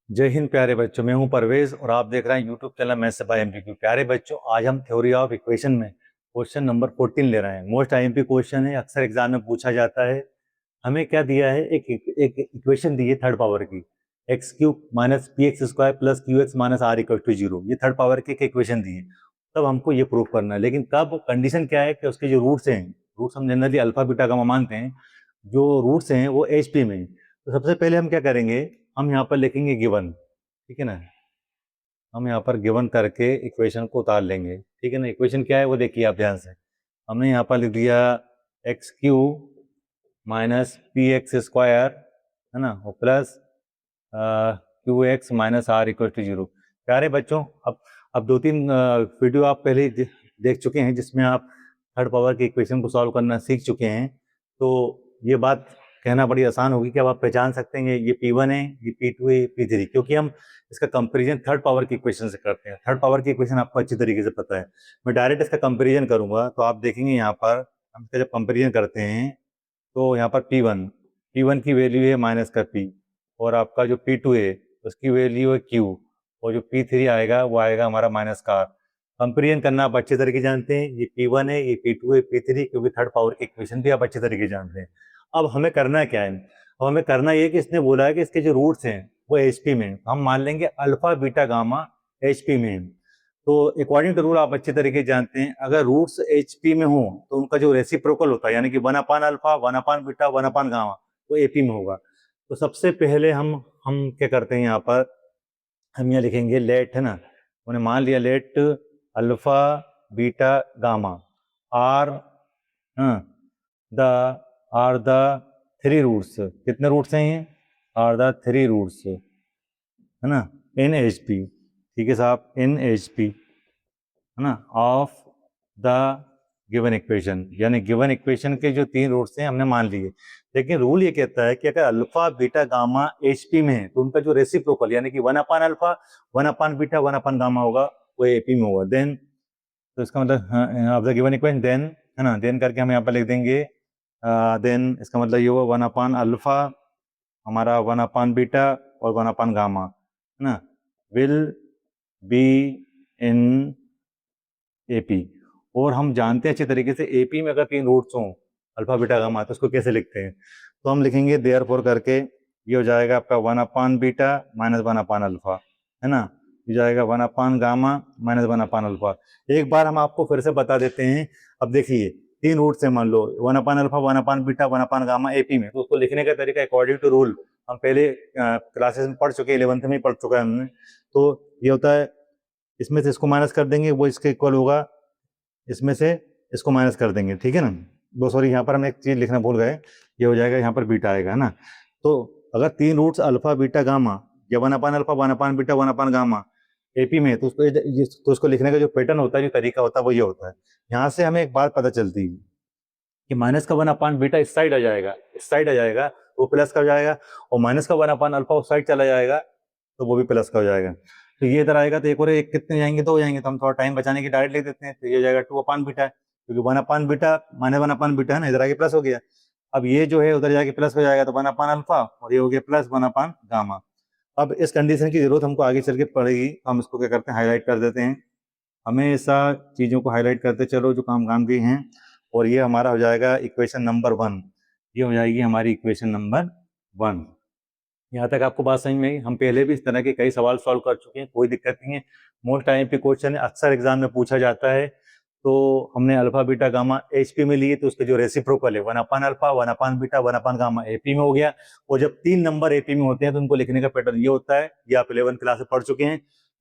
जय हिंद प्यारे बच्चों। मैं हूं परवेज और आप देख रहे हैं यूट्यूब चैनल मैथ्स बाय एमपीक्यू। प्यारे बच्चों, आज हम थ्योरी ऑफ इक्वेशन में क्वेश्चन नंबर 14 ले रहे हैं। मोस्ट आईएमपी क्वेश्चन है, अक्सर एग्जाम में पूछा जाता है। हमें क्या दिया है, एक इक्वेशन दी है थर्ड पावर की, x cube minus p x square plus q x minus r equal to zero. ये थर्ड पावर की एक इक्वेशन दी है। तब हमको ये प्रूव करना है, लेकिन कब, कंडीशन क्या है कि उसके जो रूट्स हैं, रूट्स हम जनरली अल्फा बीटा गामा मानते हैं, जो रूट्स हैं वो एच पी में। तो सबसे पहले हम क्या करेंगे, हम यहाँ पर लिखेंगे गिवन, ठीक है ना। हम यहाँ पर गिवन करके इक्वेशन को उतार लेंगे, ठीक है ना। इक्वेशन क्या है वो देखिए आप ध्यान से। हमने यहाँ पर लिख दिया x cube minus p x square, है ना, और plus q x minus r equal to zero. प्यारे बच्चों, अब दो तीन वीडियो आप पहले ही देख चुके हैं जिसमें आप थर्ड पावर की इक्वेशन को सॉल्व करना सीख चुके हैं। तो ये बात कहना बड़ी आसान होगी कि अब आप पहचान सकते हैं ये P1 है, ये P2 है, ये P3, क्योंकि हम इसका कंपैरिजन थर्ड पावर की इक्वेशन से करते हैं। थर्ड पावर की इक्वेशन आपको अच्छी तरीके से पता है। मैं डायरेक्ट इसका कंपैरिजन करूंगा तो आप देखेंगे यहाँ पर हम इसका जब कंपैरिजन करते हैं तो यहाँ पर P1 की वैल्यू है माइनस का P, और आपका जो P2 है उसकी वैल्यू है Q, और जो P3 आएगा वो आएगा हमारा माइनस का R। कंपेरिजन करना आप अच्छे तरीके जानते हैं, ये P1 है, ये P2 है, P3, क्योंकि थर्ड पावर की इक्वेशन भी आप अच्छे तरीके जानते हैं। अब हमें करना क्या है, अब हमें करना ये कि इसने बोला है कि इसके जो रूट्स हैं वो एचपी में, हम मान लेंगे अल्फा बीटा गामा एचपी में। तो अकॉर्डिंग टू रूल आप अच्छे तरीके जानते हैं, अगर रूट्स एचपी में हो तो उनका जो रेसिप्रोकल होता है, यानी कि one upon alpha, one upon beta, one upon gamma, वो एपी में होगा। तो सबसे पहले हम क्या करते हैं, यहाँ पर हम यहाँ लिखेंगे लेट, है ना। उन्हें मान लिया let alpha beta gamma are the are the three roots. कितने रूट्स हैं ये? आर द थ्री रूट्स, है ना, इन एच पी। ठीक है साहब, इन एच पी, है ना, ऑफ द गिवन इक्वेशन, यानी गिवन इक्वेशन के जो तीन रूट्स हैं हमने मान लिए। लेकिन रूल ये कहता है कि अगर अल्फा बीटा गामा एचपी में है तो उनका जो रेसिप्रोकल, यानी कि one upon alpha, one upon beta, one upon gamma होगा, वो एपी में होगा। देन, तो इसका मतलब of the given equation, then, है ना, देन करके हम यहाँ पर लिख देंगे देन इसका मतलब ये हुआ वन अपान अल्फा, हमारा वन अपान बीटा और वन अपान गामा, है ना, विल बी इन एपी। और हम जानते हैं अच्छे तरीके से एपी में अगर तीन रूट्स हों अल्फा बीटा गामा तो उसको कैसे लिखते हैं। तो हम लिखेंगे देयरफॉर करके, ये हो जाएगा आपका one upon beta minus one upon alpha, है ना, ये जाएगा one upon gamma minus one upon alpha. एक बार हम आपको फिर से बता देते हैं। अब देखिए तीन रूट्स है, मान लो one upon alpha, one upon beta, one upon gamma AP में, तो उसको लिखने का तरीका अकॉर्डिंग टू रूल हम पहले क्लासेस में पढ़ चुके हैं, 11th में ही पढ़ चुका है हमने। तो ये होता है, इसमें से इसको माइनस कर देंगे, वो इसके इक्वल होगा, इसमें से इसको माइनस कर देंगे, ठीक है ना। दो सॉरी, यहाँ पर हम एक चीज लिखना भूल गए, ये हो जाएगा यहाँ पर बीटा आएगा, है ना। तो अगर तीन रूट्स अल्फा बीटा गामा या one upon alpha, one upon beta, one upon gamma AP में, तो उसको लिखने का जो पैटर्न होता है, जो तरीका होता है, वो ये होता है। यहाँ से हमें एक बात पता चलती है कि माइनस का वन अपान बीटा इस साइड आ जाएगा, इस साइड आ जाएगा, वो प्लस का हो जाएगा, और माइनस का वन अपान अल्फा उस साइड चला जाएगा तो वो भी प्लस का हो जाएगा। तो ये इधर आएगा तो एक और एक कितने जाएंगे, दो जाएंगे, तो हम थोड़ा टाइम बचाने की डायरेक्ट लिख देते हैं। तो ये हो जाएगा टू अपान बीटा, क्योंकि one upon beta minus one upon beta है ना, इधर आके प्लस हो गया। अब ये जो है उधर जाके प्लस हो जाएगा, तो वन अपान अल्फा, और ये हो गया प्लस वन अपान गामा। अब इस कंडीशन की जरूरत हमको आगे चल के पड़ेगी, हम इसको क्या करते हैं, हाईलाइट कर देते हैं। हमेशा चीज़ों को हाईलाइट करते चलो जो काम की हैं। और ये हमारा हो जाएगा इक्वेशन नंबर 1, ये हो जाएगी हमारी इक्वेशन नंबर 1। यहाँ तक आपको बात समझ में आई। हम पहले भी इस तरह के कई सवाल सॉल्व कर चुके हैं, कोई दिक्कत नहीं है। मोस्ट टाइम पे क्वेश्चन है, अक्सर एग्जाम में पूछा जाता है। तो हमने अल्फा बीटा गामा एचपी में लिए, तो उसके जो रेसिप्रोकल है one upon alpha, one upon beta, one upon gamma AP में हो गया। और जब तीन नंबर एपी में होते हैं तो उनको लिखने का पैटर्न ये होता है, ये आप 11th क्लास में पढ़ चुके हैं,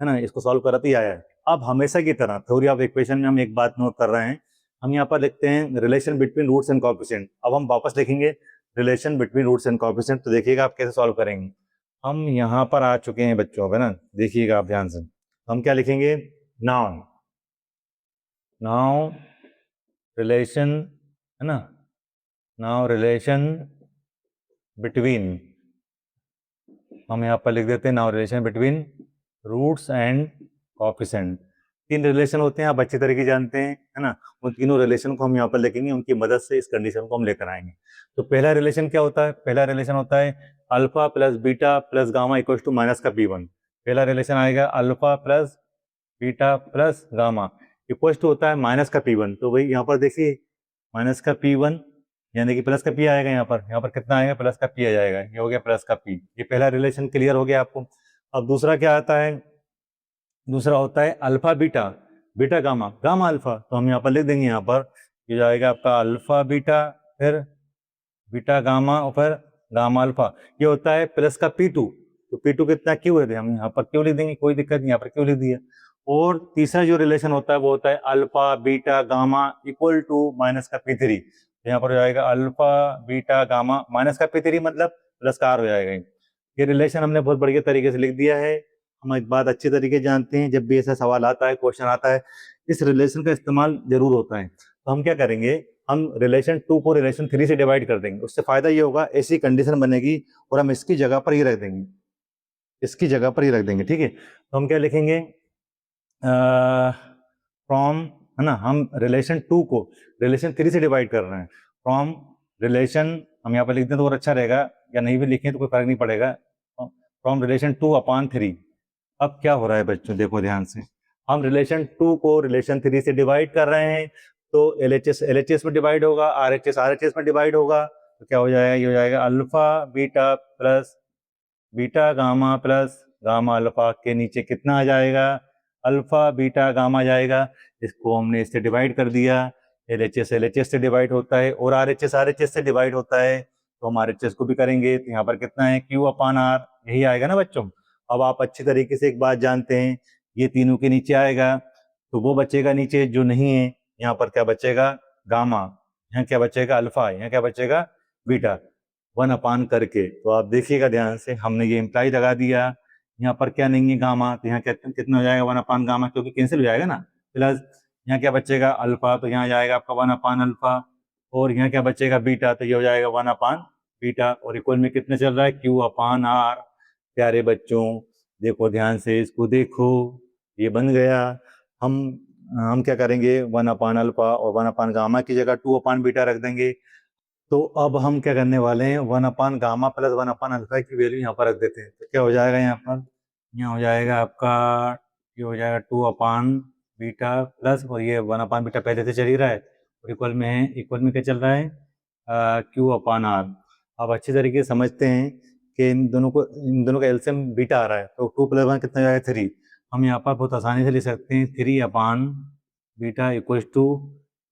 है ना, इसको सॉल्व कराते ही आया है। अब हमेशा की तरह थ्योरी ऑफ इक्वेशन में हम एक बात नोट कर रहे हैं, हम यहाँ पर लिखते हैं relation between roots and coefficient. अब हम वापस लिखेंगे relation between roots and coefficient, तो देखिएगा आप कैसे सॉल्व करेंगे। हम यहाँ पर आ चुके हैं बच्चों, है ना, देखिएगा आप ध्यान से। हम क्या लिखेंगे, नाउ, नाउ रिलेशन, है ना, नाउ रिलेशन बिटवीन, हम यहाँ पर लिख देते हैं now relation between roots and coefficient. तीन रिलेशन होते हैं, आप अच्छी तरीके जानते हैं, है ना। उन तीनों रिलेशन को हम यहाँ पर लिखेंगे, उनकी मदद से इस कंडीशन को हम लेकर आएंगे। तो पहला रिलेशन क्या होता है, पहला रिलेशन होता है alpha plus beta plus gamma equal to minus का P1। पहला रिलेशन आएगा alpha plus beta plus gamma equal to होता है माइनस का P1। तो भाई यहाँ पर देखिए माइनस का P1 यानी कि प्लस का P आएगा, यहाँ पर कितना आएगा, प्लस का P आ जाएगा, ये हो गया प्लस का P। ये पहला रिलेशन क्लियर हो गया आपको। अब दूसरा क्या आता है, दूसरा होता है alpha beta beta gamma gamma alpha. तो हम यहाँ पर लिख देंगे, यहाँ पर ये जाएगा आपका अल्फा बीटा फिर बीटा गामा और फिर गामा अल्फा। ये होता है प्लस का P2। तो P2 कितना क्यू है, हम यहाँ पर क्यों लिख देंगे, कोई दिक्कत नहीं, यहाँ पर क्यों लिख दिया। और तीसरा जो रिलेशन होता है वो होता है alpha beta gamma equal to minus का P3। यहाँ पर हो जाएगा अल्फा बीटा गामा माइनस का P3 मतलब प्लस का R हो जाएगा। ये रिलेशन हमने बहुत बढ़िया तरीके से लिख दिया है। हम एक बात अच्छी तरीके से जानते हैं, जब भी ऐसा सवाल आता है, क्वेश्चन आता है, इस रिलेशन का इस्तेमाल जरूर होता है। तो हम क्या करेंगे, हम रिलेशन 2 को रिलेशन 3 से डिवाइड कर देंगे। उससे फायदा ये होगा, ऐसी कंडीशन बनेगी और हम इसकी जगह पर ही रख देंगे, इसकी जगह पर ही रख देंगे, ठीक है। तो हम क्या लिखेंगे, फ्रॉम, है ना, हम रिलेशन 2 को रिलेशन 3 से डिवाइड कर रहे हैं। फ्रॉम रिलेशन, हम यहाँ पर लिख दें तो और अच्छा रहेगा, या नहीं भी लिखें तो कोई फर्क नहीं पड़ेगा। From relation 2 upon 3। अब क्या हो रहा है बच्चों, देखो ध्यान से, हम रिलेशन 2 को रिलेशन 3 से डिवाइड कर रहे हैं। तो LHS में डिवाइड होगा, RHS में डिवाइड होगा। तो क्या हो जाएगा, ये हो जाएगा alpha beta plus beta gamma plus gamma alpha के नीचे कितना आ जाएगा, अल्फा बीटा गामा जाएगा। इसको हमने इससे डिवाइड कर दिया। LHS से डिवाइड होता है और RHS से डिवाइड होता है। तो हम RHS को भी करेंगे, तो यहाँ पर कितना है, Q अपान R, यही आएगा ना बच्चों। अब आप अच्छी तरीके से एक बात जानते हैं, ये तीनों के नीचे आएगा तो वो बचेगा नीचे जो नहीं है। यहाँ पर क्या बचेगा, गामा, यहाँ क्या बचेगा, अल्फा, यहाँ क्या बचेगा, बीटा, 1 अपान करके। तो आप देखिएगा ध्यान से, हमने ये इम्प्लाई लगा दिया। यहाँ पर क्या नहीं है, गामा, तो यहाँ कितना हो जाएगा, 1 अपान गामा, क्योंकि कैंसिल हो जाएगा ना। प्लस यहाँ क्या बचेगा, अल्फा, तो यहाँ जाएगा आपका 1 अपान अल्फा। और यहाँ क्या बचेगा, बीटा, तो ये हो जाएगा 1 अपान बीटा। और इक्वल में कितने चल रहा है, Q अपान R। प्यारे बच्चों देखो ध्यान से, इसको देखो, ये बन गया। हम क्या करेंगे, 1 अपान अल्फा और 1 अपान गामा की जगह 2 अपान बीटा रख देंगे। तो अब हम क्या करने वाले हैं, 1 अपान गामा प्लस 1 अपान अल्फा की वैल्यू यहाँ पर रख देते हैं। तो क्या हो जाएगा, यहाँ पर यहाँ हो जाएगा आपका, ये हो जाएगा 2 अपान बीटा प्लस, और ये 1 अपान बीटा पहले से चल ही रहा है, और इक्वल में है, इक्वल में क्या चल रहा है, Q अपान R। अब अच्छी तरीके से समझते हैं कि इन दोनों का एलसीएम बीटा आ रहा है। तो 2 + 1 कितना जाएगा, 3। हम यहाँ पर बहुत आसानी से लिख सकते हैं 3 upon beta equal to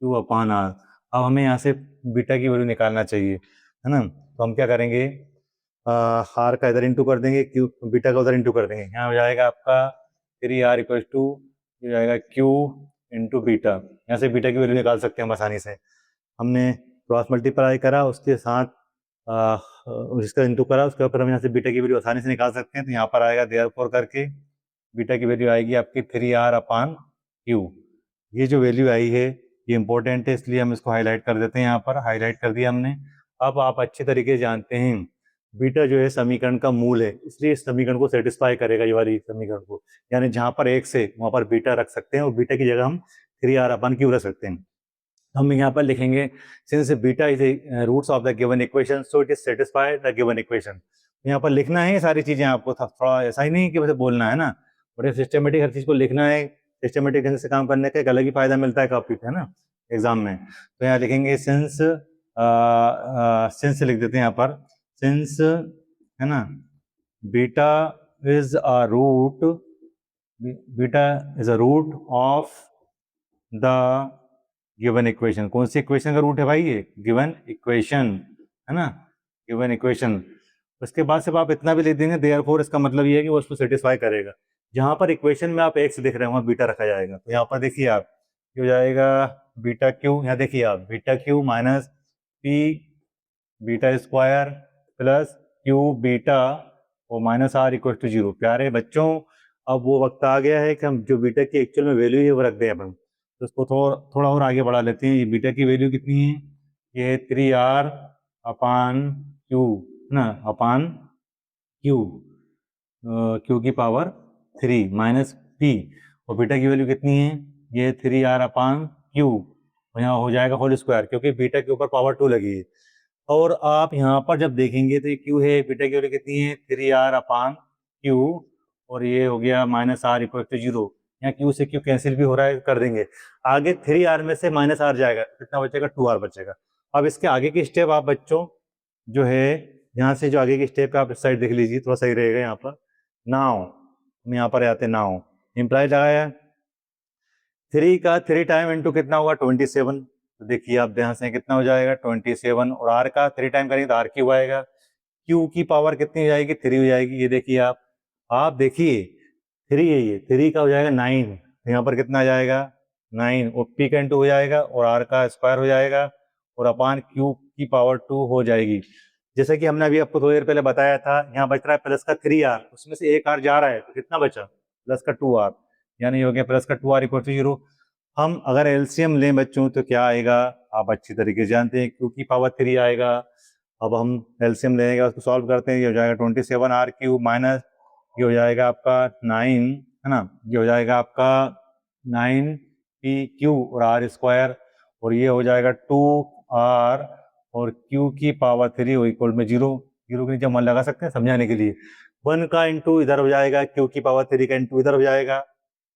Q upon R। अब हमें यहाँ से बीटा की वैल्यू निकालना चाहिए, है ना। तो हम क्या करेंगे, R का इधर इंटू कर देंगे, Q बीटा का उधर इंटू कर देंगे। यहाँ हो जाएगा आपका 3R इक्वल टू, ये जाएगा Q इंटू बीटा। यहाँ से बीटा की वैल्यू निकाल सकते हैं हम आसानी से। हमने क्रॉस मल्टीप्लाई करा, उसके साथ इसका इंटू करा, उसके ऊपर हम यहाँ से बीटा की वैल्यू आसानी से निकाल सकते हैं। तो यहाँ पर आएगा देयरफॉर करके बीटा की वैल्यू आएगी आपकी 3R अपान Q। ये जो वैल्यू आई है ये इंपॉर्टेंट है, इसलिए हम इसको हाईलाइट कर देते हैं, यहाँ पर हाईलाइट कर दिया हमने। अब आप अच्छे तरीके से जानते हैं बीटा जो है समीकरण का मूल है, इसलिए इस समीकरण को सेटिस्फाई करेगा, ये वाली समीकरण को। यानी जहाँ पर 1 से वहाँ पर बीटा रख सकते हैं, और बीटा की जगह हम 3R अपान Q रख सकते हैं। हम यहाँ पर लिखेंगे, since beta is roots of the given equation so it is satisfy the given equation. यहाँ पर लिखना है सारी चीजें आपको, थोड़ा ऐसा ही नहीं कि वैसे बोलना है ना, बड़े सिस्टमेटिक हर चीज को लिखना है। सिस्टमेटिक ढंग से काम करने का एक अलग ही फायदा मिलता है कॉपी पे, है ना, एग्जाम में। तो यहाँ लिखेंगे सिंस, सिंस लिख देते हैं यहाँ पर, सिंस, है ना, beta is a root, beta is a root of the given equation. कौन सी इक्वेशन का रूट है भाई, ये गिवन इक्वेशन, है ना, गिवन इक्वेशन। उसके बाद से आप इतना भी लिख देंगे देयरफॉर, इसका मतलब ये है कि वो उसको सेटिस्फाई करेगा। जहां पर इक्वेशन में आप x लिख रहे हैं वहां बीटा रखा जाएगा। तो यहाँ पर देखिए आप, ये हो जाएगा बीटा क्यू, यहाँ देखिए आप, beta Q minus P beta square plus Q beta और माइनस R इक्वल टू 0। प्यारे बच्चों अब वो वक्त आ गया है कि हम जो बीटा की एक्चुअल में वैल्यू है वो रख दें अपन। तो उसको थोड़ा और आगे बढ़ा लेते हैं। ये बीटा की वैल्यू कितनी है, ये है 3R अपान Q, ना, अपान Q, Q की पावर 3 माइनस P। और बीटा की वैल्यू कितनी है, ये 3R अपान Q, और यहाँ हो जाएगा होल स्क्वायर, क्योंकि बीटा के ऊपर पावर 2 लगी है। और आप यहाँ पर जब देखेंगे तो ये क्यू है, बीटा की वैल्यू कितनी है 3r अपान क्यू, और ये हो गया माइनस आर इक्वल टू 0। यहाँ क्यू से क्यू कैंसिल भी हो रहा है, कर देंगे। आगे 3r में से माइनस आर जाएगा, कितना बचेगा 2r बचेगा। अब इसके आगे की स्टेप आप बच्चों जो है यहाँ से जो आगे की स्टेप है आप इस साइड देख लीजिए, थोड़ा सही रहेगा। यहाँ पर नाउ हम यहाँ पर आते नाउ इम्प्लाई लगाया 3 का 3 टाइम इंटू कितना होगा 27। तो देखिए आप ध्यान से कितना हो जाएगा 27, और आर का 3 टाइम करेंगे तो आर क्यूब आएगा। क्यू की पावर कितनी हो जाएगी 3 हो जाएगी। ये देखिए आप देखिए 3 है, ये 3 का हो जाएगा 9, यहाँ पर कितना आ जाएगा 9, और पी का इंटू हो जाएगा और आर का स्क्वायर हो जाएगा और अपान क्यू की पावर 2 हो जाएगी। जैसे कि हमने अभी आपको थोड़ी देर पहले बताया था, यहाँ बच रहा है प्लस का 3r, उसमें से एक आर जा रहा है तो कितना बचा प्लस का 2r, यानी हो गया प्लस का 2r इक्वल टू 0। हम अगर एलसीएम लें बच्चों तो क्या आएगा आप अच्छी तरीके से जानते हैं, क्यू की पावर 3 आएगा। अब हम एलसीएम लेने के बाद उसको सॉल्व करते हैं, ये हो जाएगा 27r क्यूब माइनस ये हो जाएगा आपका 9, है ना, ये हो जाएगा आपका 9p क्यू और आर स्क्वायर, और ये हो जाएगा 2r और क्यू की पावर 3 हो इक्वल में 0। 0 के नीचे मन लगा सकते हैं समझाने के लिए। 1 का इंटू इधर हो जाएगा, क्यू की पावर 3 का इंटू इधर हो जाएगा,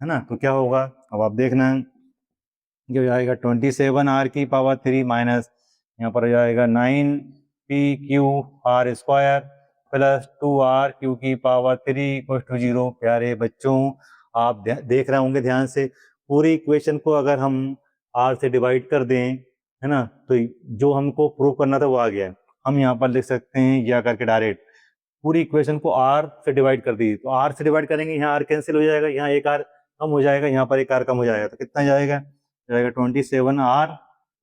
है ना। तो क्या होगा अब आप देखना, ये हो जाएगा 27r की पावर 3 माइनस यहाँ पर हो जाएगा 9p Q R square plus 2r Q की पावर 3 इक्वल टू 0। प्यारे बच्चों आप देख रहे होंगे ध्यान से, पूरी इक्वेशन को अगर हम r से डिवाइड कर दें, है ना, तो जो हमको प्रूव करना था वो आ गया है। हम यहाँ पर लिख सकते हैं या करके डायरेक्ट पूरी इक्वेशन को r से डिवाइड कर दी, तो r से डिवाइड करेंगे, यहाँ r कैंसिल हो जाएगा, यहाँ एक r कम हो जाएगा, यहाँ पर एक r कम हो जाएगा, तो कितना जाएगा 27r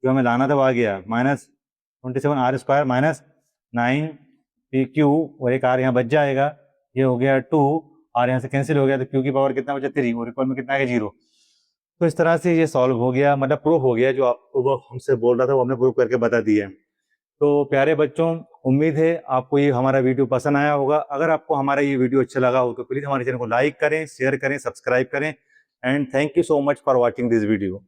जो हमें लाना था वो आ गया, minus 27r square minus 9p Q और एक r यहाँ बच जाएगा, ये हो गया 2, r यहाँ से कैंसिल हो गया तो क्यू की पावर कितना बचा 3 और इक्वल में कितना है 0। तो इस तरह से ये सॉल्व हो गया, मतलब प्रूफ हो गया, जो आपको वो हमसे बोल रहा था वो हमने प्रूफ करके बता दिया। तो प्यारे बच्चों उम्मीद है आपको ये हमारा वीडियो पसंद आया होगा। अगर आपको हमारा ये वीडियो अच्छा लगा हो तो प्लीज़ हमारे चैनल को लाइक करें, शेयर करें, सब्सक्राइब करें, and thank you so much for watching this video.